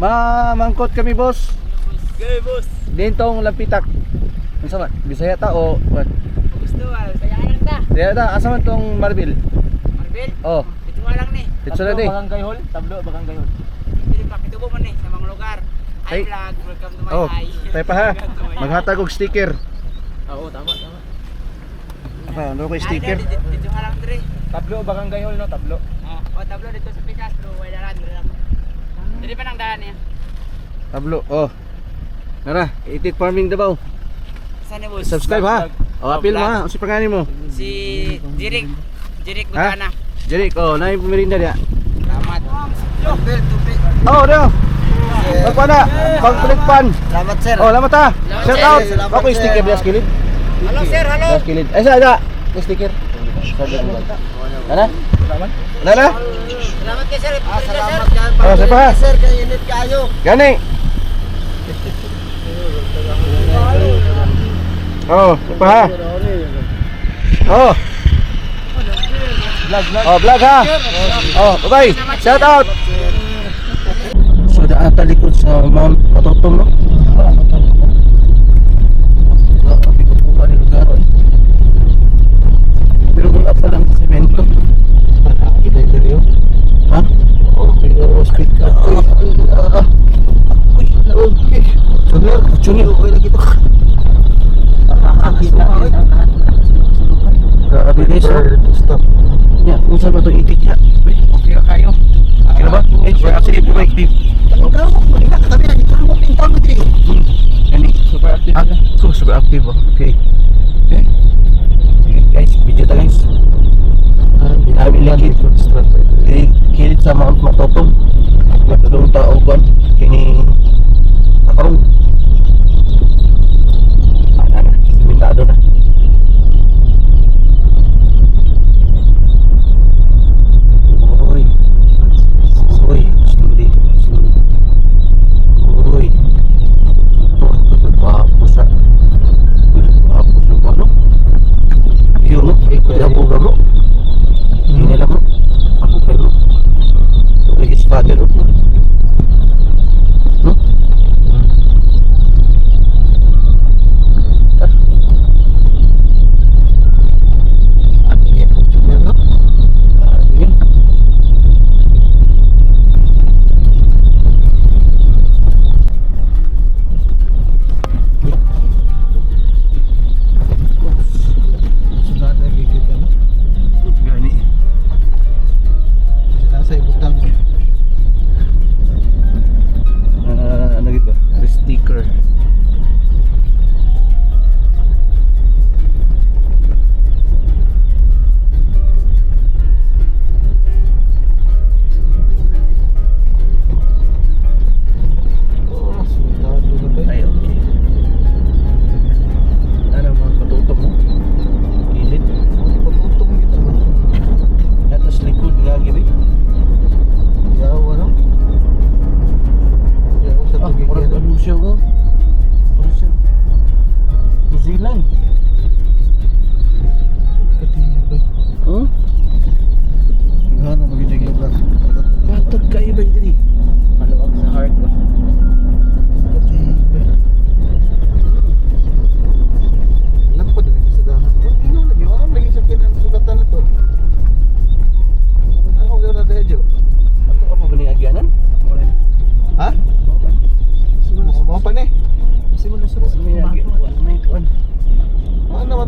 Mangkot kami, boss. Okay, boss. Dintong lampitak. Unsa man? Bisaya ta o what? Gusto saya lang ta. Bisaya ta, asa man tong Marbil? Marbil? Oh, Dito lang ni. dito na di. Barangay Hall, tablo barangay Hall. Dito pa kitubo man ni sa mga lugar. Ay. Hi vlog, welcome to my Oh, eye. tayo pa ha. Maghatag og sticker. Oo, tama. Apa, ano ko sticker? Dito lang dire. Tablo barangay Hall no, tablo. Oh, tablo dito sa Pikas, bro. Wala lang. Dili pa nang daan niya. Tablo. Oh. Nara, itik farming Davao. Saan ni boss? Subscribe ha. O apil mo ha. Unsa pangalan mo? Si Jirik. Jirik Ha? Butana. Jeric, oh, naay pumirinda dia. Salamat. Tupil, tupil. Oh, dio. Magpana, pagkulikpan. Salamat sir. Oh, lamat ha. Salamat, Shout sir. out. Salamat, Ako sir. sticker bias kilid. Hello sir, hello. Bias kilid. Ay sa sticker. Ana? Nana? Salamat kay sir. Salamat sir. yan. Oh, sa pa. Sir, kay init kayo. Gani. Oh, sa pa ha. Oh. Oh, vlog ha. Oh, bye-bye. Shout out. So, daan talikod sa Mount Matotong, no? Grabe ko po ka ni lugar. Pero wala pa lang semento. Kita yung video. Ha? Pero speed ka. Uy, okay. Junior, okay lagi to. Grabe guys, stop. Ya, kung saan ba ito itik niya? Okay na kayo. Okay na ba? We're actually super active. Gani, super active. Super active. Okay. Okay. Sige guys, video ta guys. Binabi lagi ito. Kilit sa Mount Matotong. Matulong tao ba? Kini nakarong. Ano na, simentado na.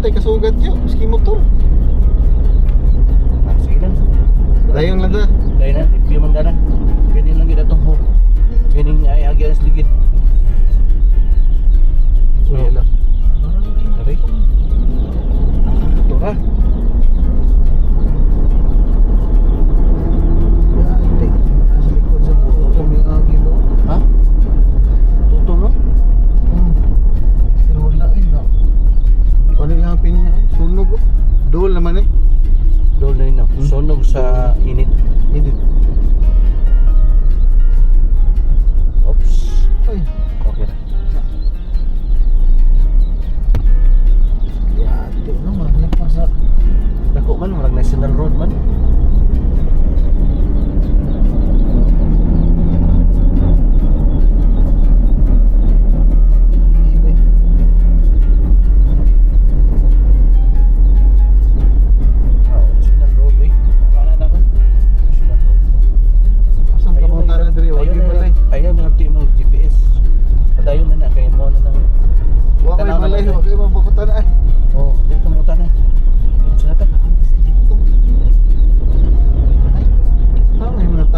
Kasugat nyo, meski motor. Sige lang. Dayon lang na. Dahil na, di man dalan. Ganyan lang kita itong hook. Ganyan ay agyan sa ligid. So, Wala. Aray. Ito ha. Sa likod sa motor kami agi mo. Ha? Tuto mo? Pero wala eh na. Wala yung pinya eh. Sunog oh. Dol naman eh. Dol na yun. Sunog sa init. Init.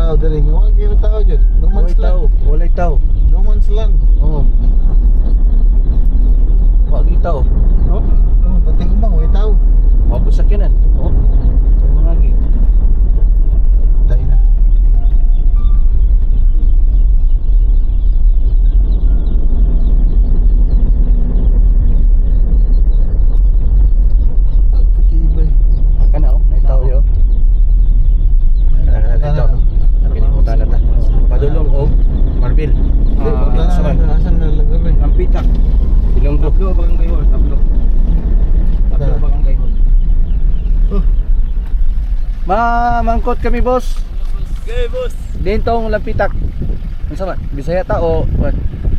tao dali nga. Wag yung tao dyan. No Walay man's tao. land. Walay tao. No man's land. Oo. Wagi tao. No? Oh, pati umang, may tao. Mabos sakyanan. Oo. Mga lagi. Tayo na. Pagkatibay. Aka na oh. May tao yun. Dito. Nakilimutan na ta. Padulong o Marbil. Suman. Asan na lang kami? Ang pitak. Ilonggo. Tablo bagang gayhol. Tablo. Tablo bagang gayhol. Mangkot kami boss. Okay, boss. Dentong lampitak. Ano sama? Bisaya ta o what?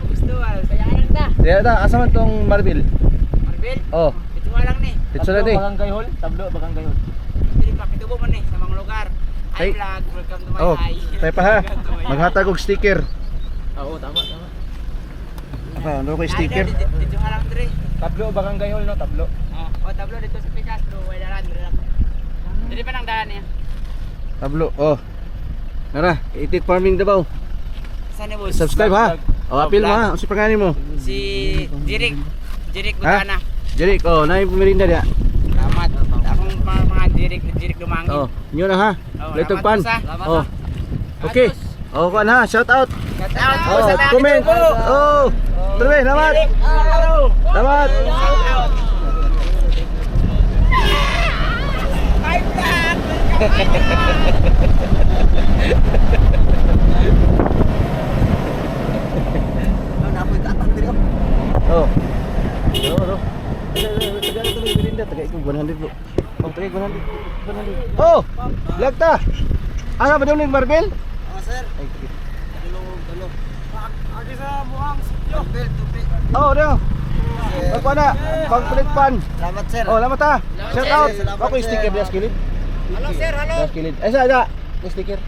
Gusto, bayaran ta. Bisaya ta. Asa man tong Marbil? Marvel, Oh. ito nga lang ni. Dito na di. gayhol. Tablo, bagang gayhol. Dili pa, pitubo man ni sa mga lugar. Ay. Hi vlog, welcome to my Oh. hi. Tayo pa ha. Welcome to my hi. Maghatag og sticker. Oo, tama, tama. Ano ko sticker? Dito nga lang dire. Tablo, bagang gayhol no, tablo. Oh, tablo dito sa Pikas, bro. Way daran, dire lang. Dili pa nang daan niya. Tablo. Oh. Nara, itik farming Davao. Saan ni boss? Subscribe ha. Oh, apil mo ha. Ano si pangalan mo? Si Jirik. Jirik Ha? Butana. Jeric, oh, naay pumirinda dia. Salamat. Akong mga Jirik Dumangin. Oh, nyo na ha. Oh, Letog salamat, pan. boss, ha. Salamat, Oh. Okay. Oh, kuan ha. Shout out. Shout out po Oh, sa dami comment. po. Oh. Terbe, selamat. Selamat. Shout out. Hi vlog. Oh. Yo. Taga na tuloy mirinda, taga ikaw 100 bro. Oh, taga 100. 100. Oh, vlog ta. Asa ba daw ni Marvel? Sir. Ay, sige. Agi sa muhang sityo. Oh, daw. Pagkuha na, pagpalit pan. Salamat sir. Oh, lamat ha. Shout out. Salamat, Ako yung sir. sticker bias kilid. Halo sir, halo. Bias kilid. Ay, sa yung sticker.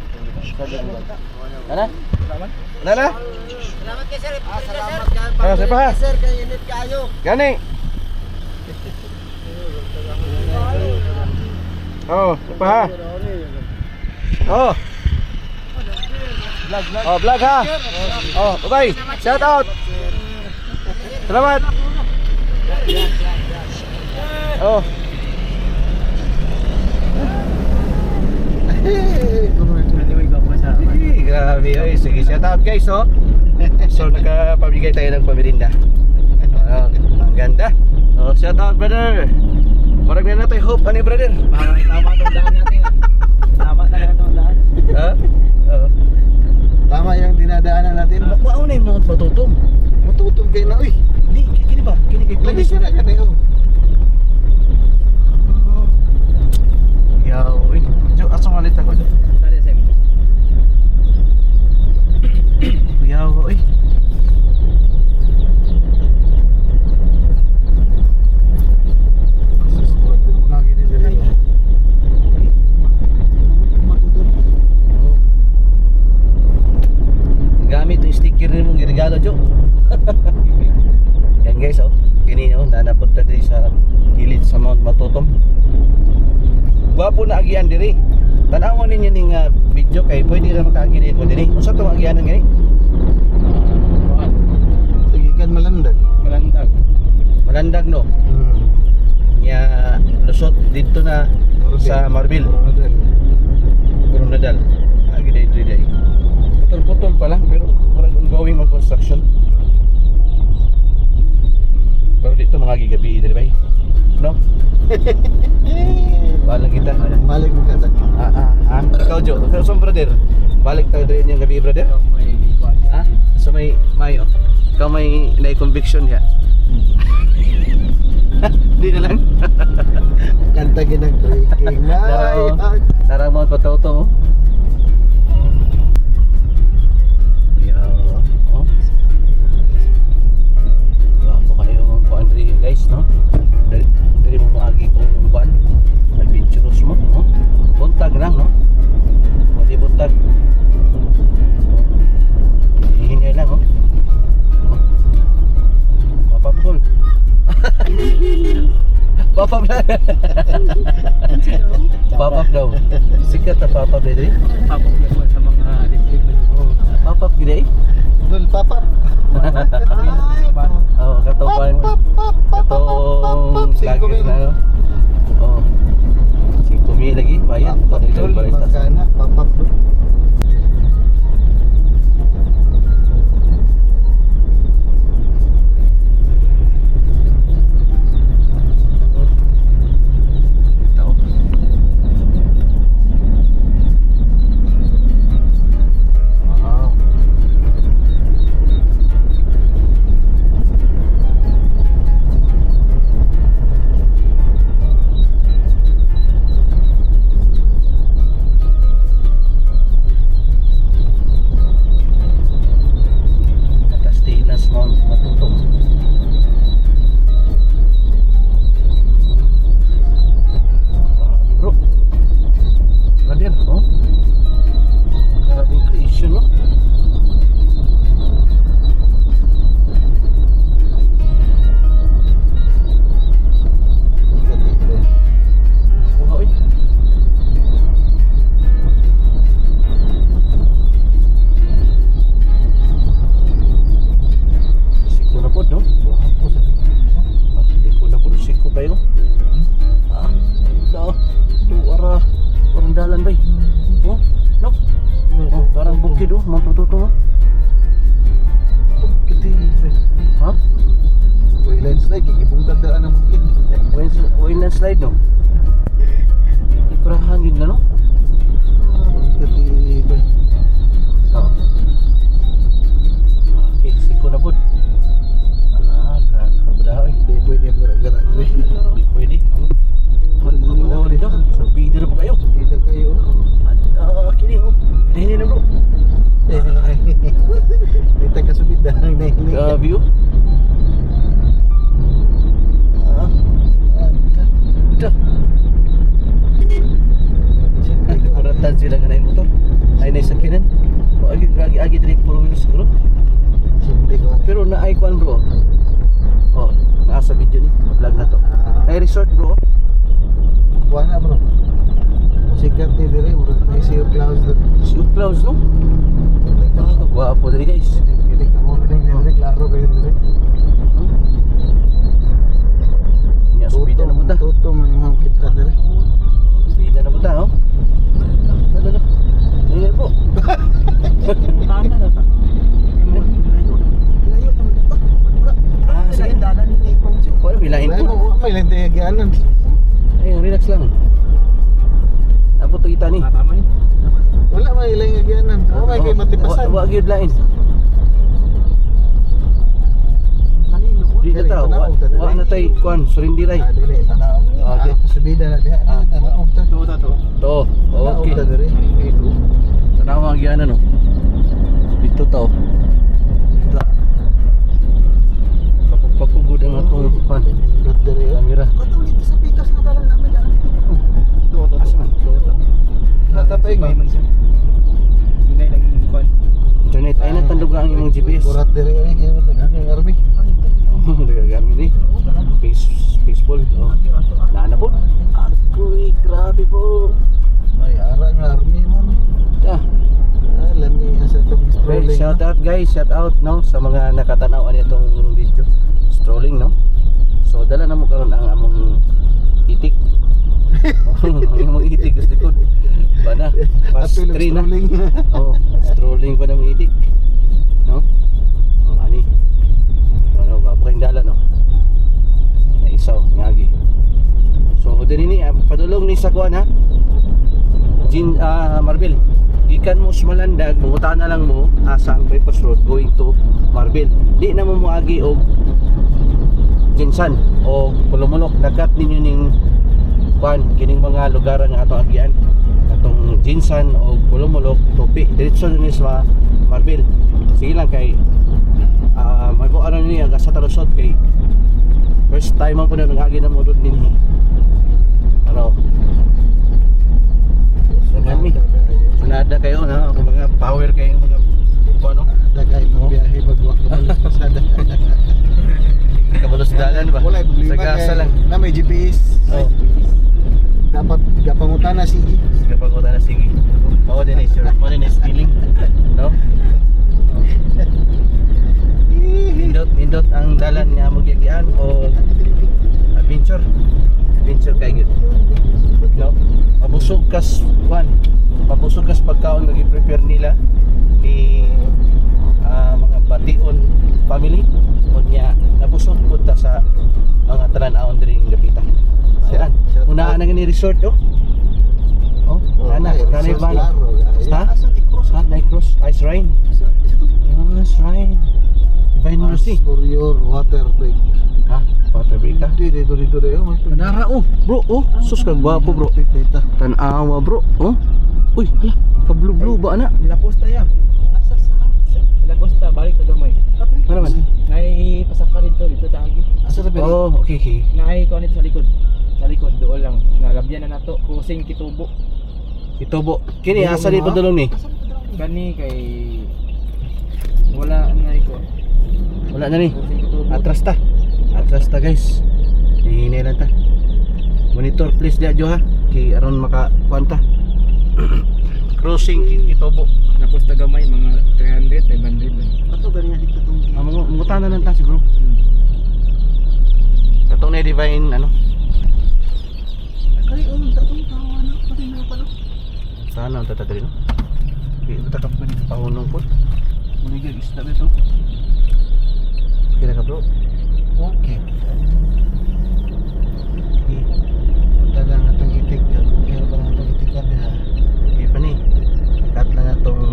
Ana? Nana? Salamat kay sir. Salamat Sir. ka. Ano, sir pa ha? Sir, kay init kayo. Gani. Oh, pa ha? Oh. Oh, vlog ha. Oh, bye-bye. Shout out. Salamat. Oh. Grabe, oy. Sige, shout out guys, oh. So nakapamigay tayo ng pamirinda. Oh, ang ganda. Oh, shout out brother. Parang na natin hope ani brother. Tama tong daan natin. Tama talaga tong daan. Ha? Oo. Tama yung dinadaanan natin. Mao na yung mga patutong. Matutog kayo na, uy. Di, kini ba? Kini kay Lagi siya na kayo. Yaw, uy. Jo, asong alit ako. Dali sa imo. Yaw, uy. Lagi din dali. Gamit yung sticker ni mong giregalo, Jo. Yan guys, oh. Kini oh, nanapunta diri sa gilid sa Mount Matutom. Gwapo na agian diri. Tanawon ninyo ning video kay pwede ra makaagi dito diri. Unsa tong agianan gani? Tugikan malandag. Malandag. Malandag no. Nya lusot dito na sa Marbil. Coronadal. Agi dito diri. Putol-putol pa lang pero parang ongoing ang construction. Pero dito mga gigabi diri bay. No? Balang kita. Balik mo ka. Ikaw Jo, ikaw sa brother. Balik tayo diri yung gabi brother. May kuan. Ha? So may mayo. Ikaw may conviction ya. Di na lang. Kanta ginang breaking my Dara, heart. Tara mo patoto. Yo. Oh. Wapo kayo mga kuan diri guys, no? Diri mo maagi kung kuan. Adventurous mo, no? Buntag lang, no? Pati buntag. Hihinay lang, oh. Mapapul. Papap na. Papap daw. Sikat na papap dito. Papok yan sa mga 5 vlogger na, no? Oo. 5,000 lagi, bayad. Para ito Papakdol, baristas. magkana, papakdol. Tao. Wow. Atastinas Mount Matutong. Bro, Radir, oh. Grabing creation, no? Ganda. Kuha, oy. Siko na po, no? Wapo sa likod mo. Siko na po, siko tayo. Ara, parang dalan bay. Oh, no? Oh, parang bukid oh, matututo mo. Ketibe. Ha? Way landslide, ibong tandaan ng bukid. When slide no? Iprahan yun na no? Ketibe. Oh. Okay, siko na po. Grabe ka ba daw eh. Hindi pwede ang gara-gara. Hindi pwede. Oh, dito. So, video na po kayo. Kita kayo. Kini oh. Hindi na bro. Kita kasubid dahil na ini. Grabe oh. Ito. Kuratan sila nga na yung motor. Ay na sakinan. Agi direct 4 wheels siguro. Hindi ko. Pero na-ay kuan bro. Oh, nasa video ni. Vlog na to. Ay resort bro. Wala bro. Sikat ni dire, may sea of clouds doon. Soup clouds no? Gwapo dali guys. Pili ka mo rin dire, klaro kayo dire. Ya, subida na punta. Toto may mga kita dire. Subida na punta oh. Dala. Ayan po. Tama na ta. Sige. Wala, bilahin po. May lente yagianan. Ayun, relax lang. Ako to kita ni. Tama ni. Wala may ilang yagianan. O may kay matipasan. Wag yun lain. Kanino? Di na tao. Wag na tayo kuan, surindiray. Dili, tanaw. Okay. Subida na diha. Tanaw ta. To. Okay. Ta dire. Ito. Tanawa gyana no. Dito to. Kapagpagugod ang atong kuan. Dot dire. Kamera. Katulit sa pikas na dalan namin dalan. Asan? Tatapay nga. Hindi lagi kuan. Internet ay natandog ang imong GPS. Kurat dire ay kaya ang army. Nagagamit ni. Peaceful. Oh. Nana po. Agoy, grabe po. May ara nga army man. Ah. Lami sa tong Okay, strolling. shout out guys, shout out no sa mga nakatanaw ani itong video. Strolling no. So dala na mo karon ang among itik. Ang among itik sa likod. Bana, pas Apil ang 3 na. strolling. Oh, strolling pa ng itik. No? Ani. Ano ba po kayong dala no? Na isaw, ngagi. So din ini padulong ni sa kuan ha. Marbil. Gikan mo sa Malandag, manguta na lang mo asa ang bypass road going to Marbil. Di na mo moagi og Jinsan o Pulumulok. Nakat ninyo ning kuan kining mga lugar nga ato agian. Atong Jinsan o Pulumulok, Tupi, diretso ni sa Marbil. Sige lang kay may po ano niya sa talusod kay first time man ko na nangagi na mo doon dinhi. Ano? Nagami. Sunada kayo na mga power kayo mga ano? Dagay mo biyahe pagwak ka pasada. Kabalos dalan ba? Wala problema. Sa gasa lang. Na may GPS. Oh. Dapat gapangutan na sige. Kapag ko na sige. Mao din is sure. Mao din is feeling. No? Nindot ang dalan nga mo gigian o adventure. prepare nila ni mga Bation family unya nabusog punta sa mga tanan-awon diri ng Lapita. Siyan. Una na gani resort yo. Oh, nana van. Ha? Ha, night cross, ice shrine. Ah, shrine. Divine Mercy. For your water break. Ha? Water break ka? Hindi, dito dayo. Nara oh, bro, oh, sus ka gwapo bro. Data. Tanawa bro, oh. Uy, hala, ka-blue ba na? Lapos tayo. Asa sa? Lapos ta, balik ka gamay. Ano man? Nay pasaka rin to dito tagi. Asa na ba? Oh, okay, okay. Nay ko sa likod. Sa likod doon lang. Nalabyan na nato crossing Kitubo. Itobo. Kini asa di padulong ni? Gani kay wala na ko. Wala na ni. Crossing Kitubo. Atras ta guys. Hinilan ta. Monitor please dia jo ha. Kay aron maka kuanta. Crossing Itobo. Lapos ta gamay mga 300, 500 lang. Ato ganyan dito tong. Mungutana lang ta siguro. Katong na divine ano? Kali tatong tawa na. Pati na pa no. Sana ang tatadali no? Hindi ito takap ko dito pahunong po. Muligag isda na ito. Kira ka bro? Okay. Talang atong itik. Kaya ba atong itikan niya? Okay pa ni. Cut lang na itong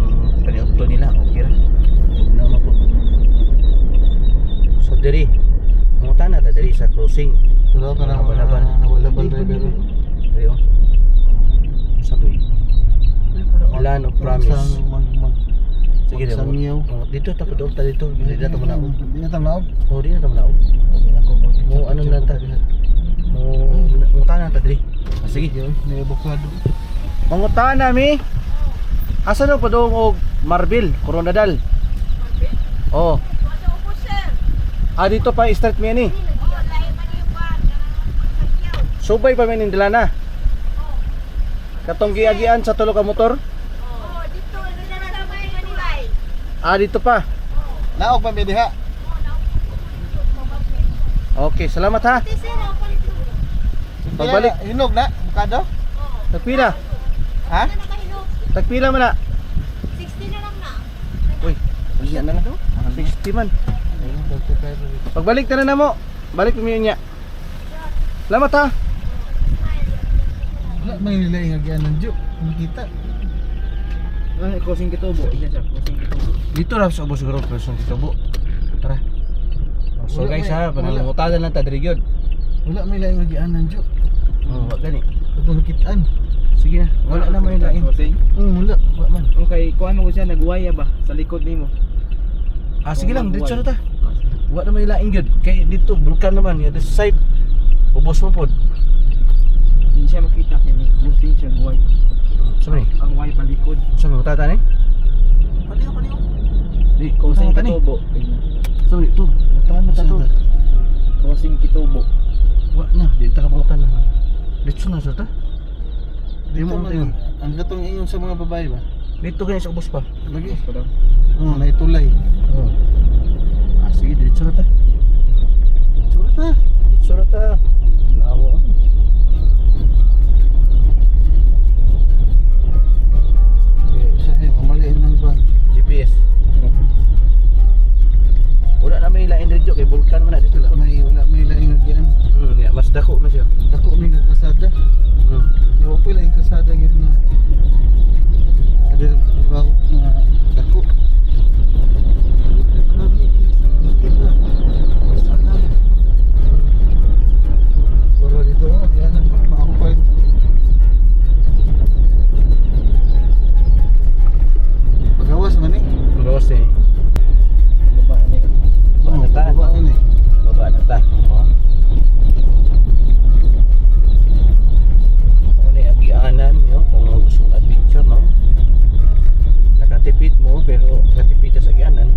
kaniukto nila. Okay ra. Huwag na po. So diri. Mungutan na ta diri sa crossing. Tulo ka na wala driver. Diri oh. Sabi. Land of promise. Sige na. Sangyaw. Dito ta padol ta dito. Dili na ta manaog. Hindi na tamaw. Oh, di na ta manaog. Mo ano na ta? Mungutan na ta diri. Sige. May avocado. Mangutan na mi. Asa no pa dong og Marbil, Coronadal. Oh. Dito pa start mi ni. Subay pa mi nindala na. Katong giagian sa tulo ka motor. Dito pa. Naog pa mi diha. Okay, salamat ha. Pagbalik, Hinog na avocado? tagpila. Ha? Tagpila man na. 60 na lang na. Uy, wala na lang. 60 man. Pagbalik ta na mo. Balik mi niya. Salamat ha. Wala may nila yung agian ng Diyo. Makita. Ano crossing Kitubo? Iya siya, crossing Kitubo. Dito ra sa ubos siguro person dito bo. Tara. So Wala, guys may- ha, panangutalan lang ta diri gyud. Wala may laing agian ng Diyo. Oh, wag gani. Ito nakitaan. Sige na. Wala na may lain. Crossing. Wala. Wala man. Okay, kuha mo ko siya nagwaya ba sa likod nimo. Sige lang, dito na ta. Wala na may lain gyud. Kay dito bulkan naman ya this side. Ubos mo pod. Hindi siya makita kini. Crossing siya guway. Sabi, Ang way palikod. sabi mo tata ni? Paliw. Di, Crossing tata ni. Kitubo. Sabi tu, mutan na ta to. Crossing Kitubo. Wa na, di ta ka mutan na. Dito na sa ta. Di Dito mo man. ingon. Ang gatong ingon sa mga babae ba? Dito gani sa ubos pa. Lagi. Ko daw. May tulay. Oh. Sige, dito na ta. Surata. Dito na ta. Nawo. Sa'yo, mamaliin ng ba? GPS. Wala na may lain dito kay bulkan man na dito. Wala may laing agian. Ya, mas dako na siya. Dako may kasada. Yung po lang kasada yun na ada route na dako. Pero dito, yan ang makakupay. Pagawas man eh. Rose. Baba ni. Baba na ta. Baba yun eh. Baba na ta. Oh. Ano yung agianan nyo kung gusto mong adventure, no? Nakatipid mo, pero nakatipid ka sa agianan.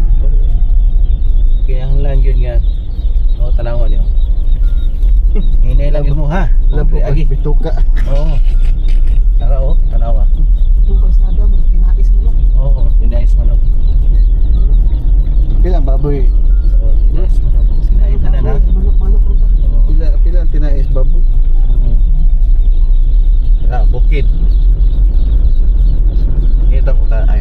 Kaya ang lang yun nga. O, tanawan nyo. Hinay lang yun mo, ha? Labo Agi. kay bituka. Oo. Tara, o. Tanawa. Itong kasada mo, tinais mo lang. Oo, tinais mo na. Pilang baboy. Oo, tinais mo na. Sinayin ka na na. Balok-balok ko ba? Oo. Pila ang tinais baboy. Tara, bukid. Ito ko ta. Ay,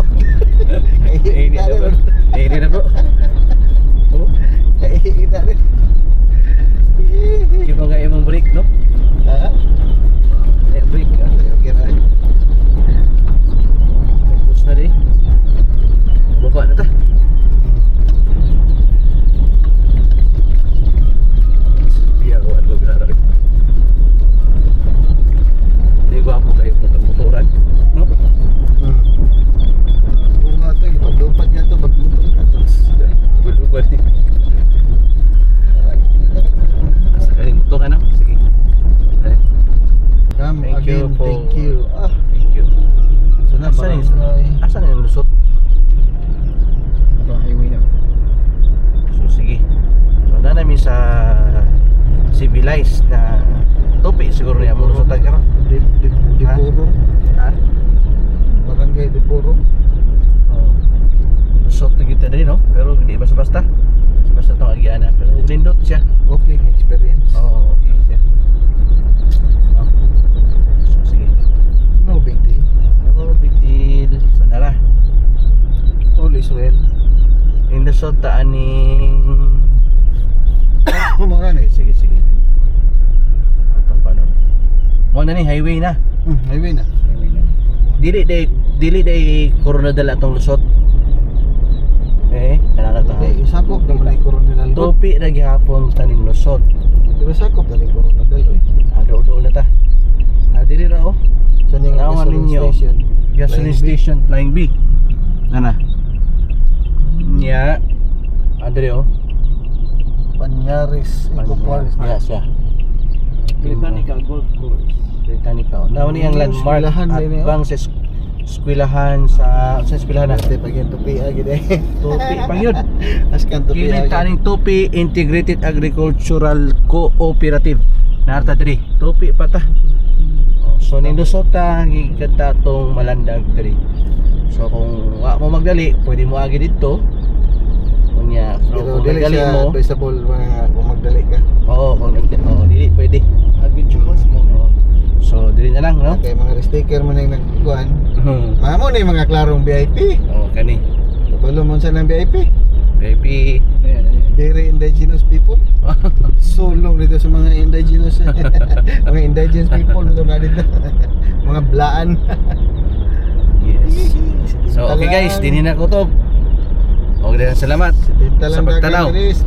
tinuod. Ini na bro. Ini na bro. Oh, Kaihina rin. iba nga imong break no? Ha? Break ka. Okay na. Tapos na rin. Baba na ta. Iya ko ano ginara rin. Hindi gwapo kayo motoran. No? Kung nga ito, ipaglupat nga ito, maglupat nga ito. Bulupan ni. Asa ka rin ito ka na? Sige. Ay, Come Thank you again, for- thank you. thank you. Sana Asan yung, barangay. asan yung lusot? Ito highway na. So sige. So na namin sa civilized na topi siguro niya mo lusotan ka ron. Ha? Dipurong. Ha? Barangay Dipurong. Oh. Lusot na kita rin no? Pero hindi basta-basta. Basta itong agiana. Pero nindot siya. Okay, experience. Oo, okay siya. Oh. So sige. No big deal. No big deal. So nara. All is well. In the sot taaning. Kumakan eh. Sige, sige. Atong paano. Mo na ni highway na. Highway na. Highway na. Dili day Coronadal atong lusot. Kanana ta. Eh, sakop naman ay Coronadal. Topi na gihapon taning lusot. Pero sakop na ay Coronadal. Oy. Ado na ta. Dili ra oh. Saan yung Tanawan gasoline ninyo. station? Gasoline Flying B. station Flying B. Nana. Nya. Adre oh. Panyaris Eco Park. Ya siya. Britannica Golf Course. Britannica. Now ni ang landmark Eskwelahan din eh, oh. bang sa eskwelahan sa eskwelahan na. Ate pag yung tupi agad eh. Topi pa yun. Askan tupi Kini agad. taning Tupi Integrated Agricultural Cooperative. Narta diri. Tupi pa ta. So ning lusot ta gikata tong malandag diri. So kung wa mo magdali, pwede mo agi dito. Kunya, Pero kung dili magdali siya mo, advisable mga kung magdali ka. oo, kung dili pwede. Adventurous mo. Oo. So dili na lang, no? Kay mga sticker man yung nagkuhan. Mamo na yung mga klarong VIP. Oh, kani. Kabalo mo sa ng VIP. Baby. Ayan, ayan. Very indigenous people. Sulong dito sa mga indigenous mga indigenous people dito na dito. Mga blaan. Yes. So okay guys, dinhi na ko to. Okay, salamat Tinta sa lang pagtanaw. dagat, Chris.